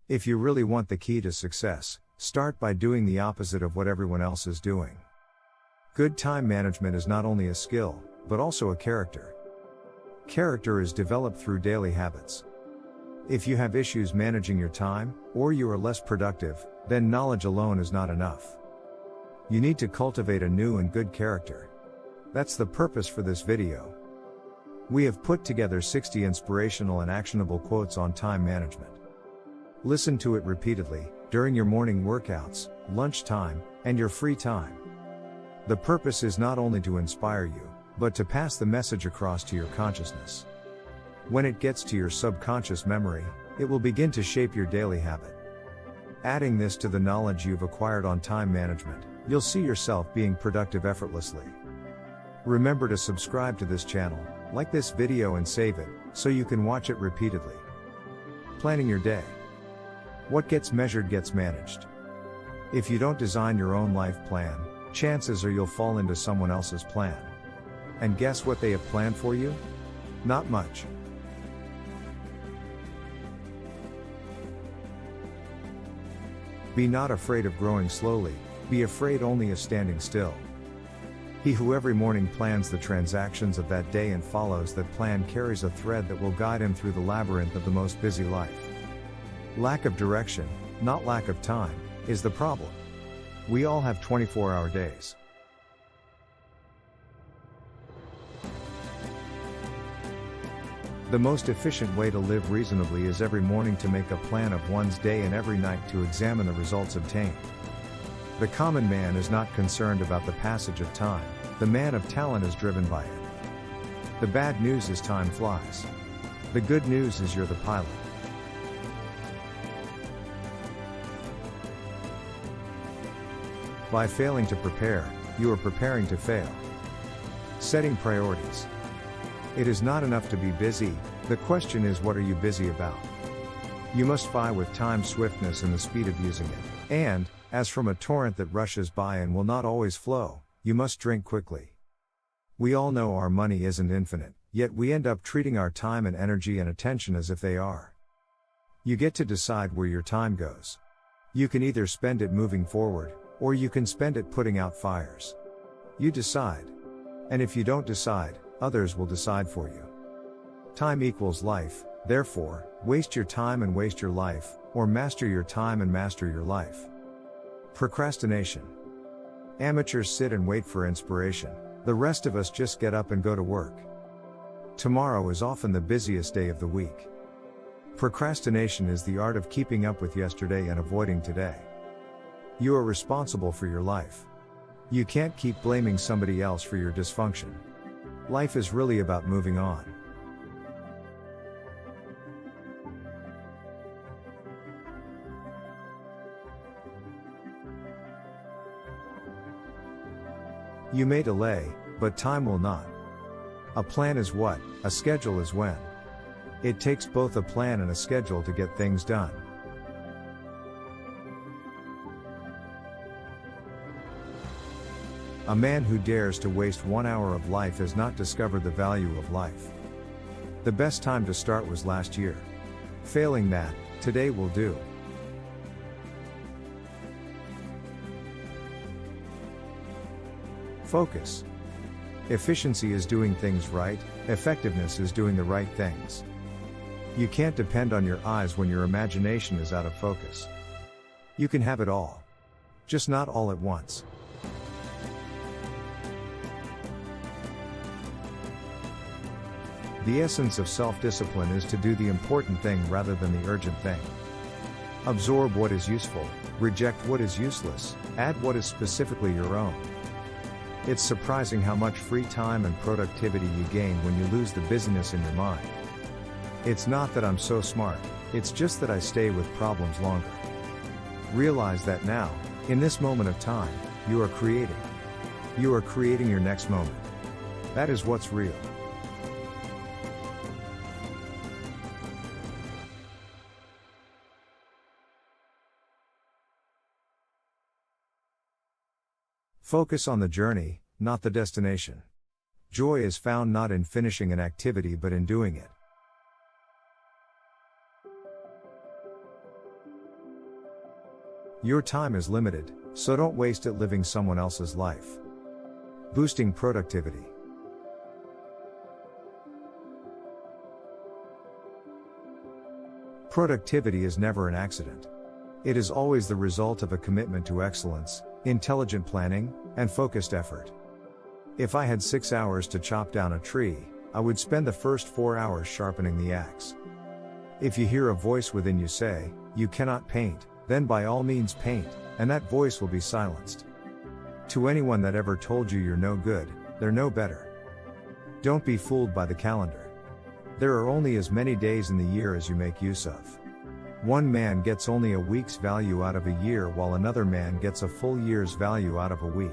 If you really want the key to success, start by doing the opposite of what everyone else is doing. Good time management is not only a skill, but also a character. Character is developed through daily habits. If you have issues managing your time, or you are less productive, then knowledge alone is not enough. You need to cultivate a new and good character. That's the purpose for this video. We have put together 60 inspirational and actionable quotes on time management. Listen to it repeatedly, during your morning workouts, lunchtime, and your free time. The purpose is not only to inspire you, but to pass the message across to your consciousness. When it gets to your subconscious memory, it will begin to shape your daily habit. Adding this to the knowledge you've acquired on time management, you'll see yourself being productive effortlessly. Remember to subscribe to this channel, like this video and save it, so you can watch it repeatedly. Planning your day. What gets measured gets managed. If you don't design your own life plan, chances are you'll fall into someone else's plan. And guess what they have planned for you? Not much. Be not afraid of growing slowly, be afraid only of standing still. He who every morning plans the transactions of that day and follows that plan carries a thread that will guide him through the labyrinth of the most busy life. Lack of direction, not lack of time, is the problem. We all have 24-hour days. The most efficient way to live reasonably is every morning to make a plan of one's day and every night to examine the results obtained. The common man is not concerned about the passage of time, the man of talent is driven by it. The bad news is time flies. The good news is you're the pilot. By failing to prepare, you are preparing to fail. Setting priorities. It is not enough to be busy, the question is what are you busy about? You must vie with time's swiftness and the speed of using it. And, as from a torrent that rushes by and will not always flow, you must drink quickly. We all know our money isn't infinite, yet we end up treating our time and energy and attention as if they are. You get to decide where your time goes. You can either spend it moving forward, or you can spend it putting out fires. You decide. And if you don't decide, others will decide for you. Time equals life, therefore, waste your time and waste your life, or master your time and master your life. Procrastination. Amateurs sit and wait for inspiration, the rest of us just get up and go to work. Tomorrow is often the busiest day of the week. Procrastination is the art of keeping up with yesterday and avoiding today. You are responsible for your life. You can't keep blaming somebody else for your dysfunction. Life is really about moving on. You may delay, but time will not. A plan is what, a schedule is when. It takes both a plan and a schedule to get things done. A man who dares to waste 1 hour of life has not discovered the value of life. The best time to start was last year. Failing that, today will do. Focus. Efficiency is doing things right, effectiveness is doing the right things. You can't depend on your eyes when your imagination is out of focus. You can have it all. Just not all at once. The essence of self-discipline is to do the important thing rather than the urgent thing. Absorb what is useful, reject what is useless, add what is specifically your own. It's surprising how much free time and productivity you gain when you lose the busyness in your mind. It's not that I'm so smart, it's just that I stay with problems longer. Realize that now, in this moment of time, you are creating. You are creating your next moment. That is what's real. Focus on the journey, not the destination. Joy is found not in finishing an activity but in doing it. Your time is limited, so don't waste it living someone else's life. Boosting productivity. Productivity is never an accident. It is always the result of a commitment to excellence, intelligent planning, and focused effort. If I had 6 hours to chop down a tree, I would spend the first 4 hours sharpening the axe. If you hear a voice within you say, "You cannot paint," then by all means paint, and that voice will be silenced. To anyone that ever told you you're no good, they're no better. Don't be fooled by the calendar. There are only as many days in the year as you make use of. One man gets only a week's value out of a year, while another man gets a full year's value out of a week.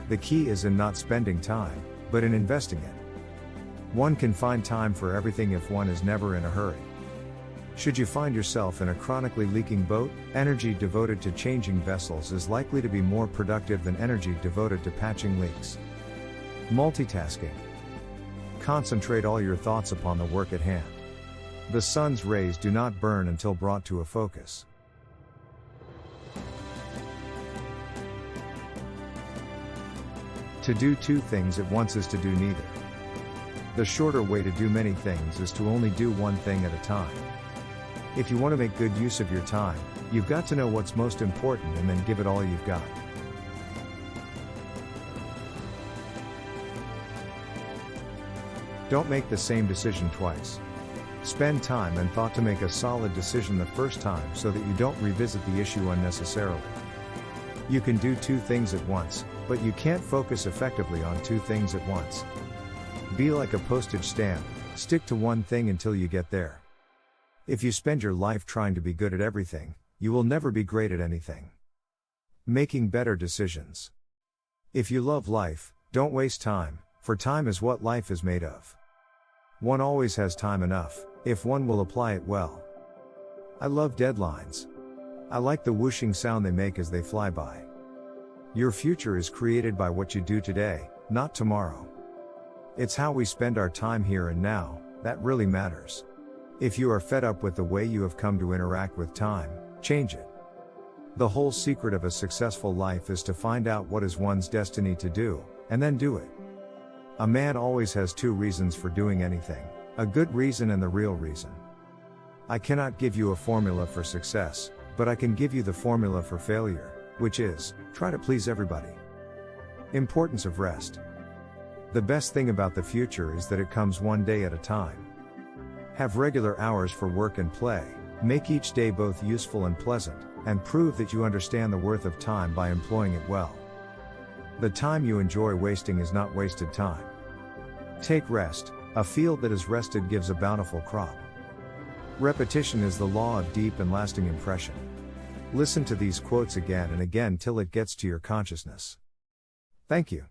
The key is in not spending time, but in investing it. One can find time for everything if one is never in a hurry. Should you find yourself in a chronically leaking boat, energy devoted to changing vessels is likely to be more productive than energy devoted to patching leaks. Multitasking. Concentrate all your thoughts upon the work at hand. The sun's rays do not burn until brought to a focus. To do two things at once is to do neither. The shorter way to do many things is to only do one thing at a time. If you want to make good use of your time, you've got to know what's most important and then give it all you've got. Don't make the same decision twice. Spend time and thought to make a solid decision the first time so that you don't revisit the issue unnecessarily. You can do two things at once, but you can't focus effectively on two things at once. Be like a postage stamp, stick to one thing until you get there. If you spend your life trying to be good at everything, you will never be great at anything. Making better decisions. If you love life, don't waste time, for time is what life is made of. One always has time enough, if one will apply it well. I love deadlines. I like the whooshing sound they make as they fly by. Your future is created by what you do today, not tomorrow. It's how we spend our time here and now, that really matters. If you are fed up with the way you have come to interact with time, change it. The whole secret of a successful life is to find out what is one's destiny to do, and then do it. A man always has two reasons for doing anything, a good reason and the real reason. I cannot give you a formula for success, but I can give you the formula for failure, which is, try to please everybody. Importance of rest. The best thing about the future is that it comes one day at a time. Have regular hours for work and play, make each day both useful and pleasant, and prove that you understand the worth of time by employing it well. The time you enjoy wasting is not wasted time. Take rest, a field that is rested gives a bountiful crop. Repetition is the law of deep and lasting impression. Listen to these quotes again and again till it gets to your consciousness. Thank you.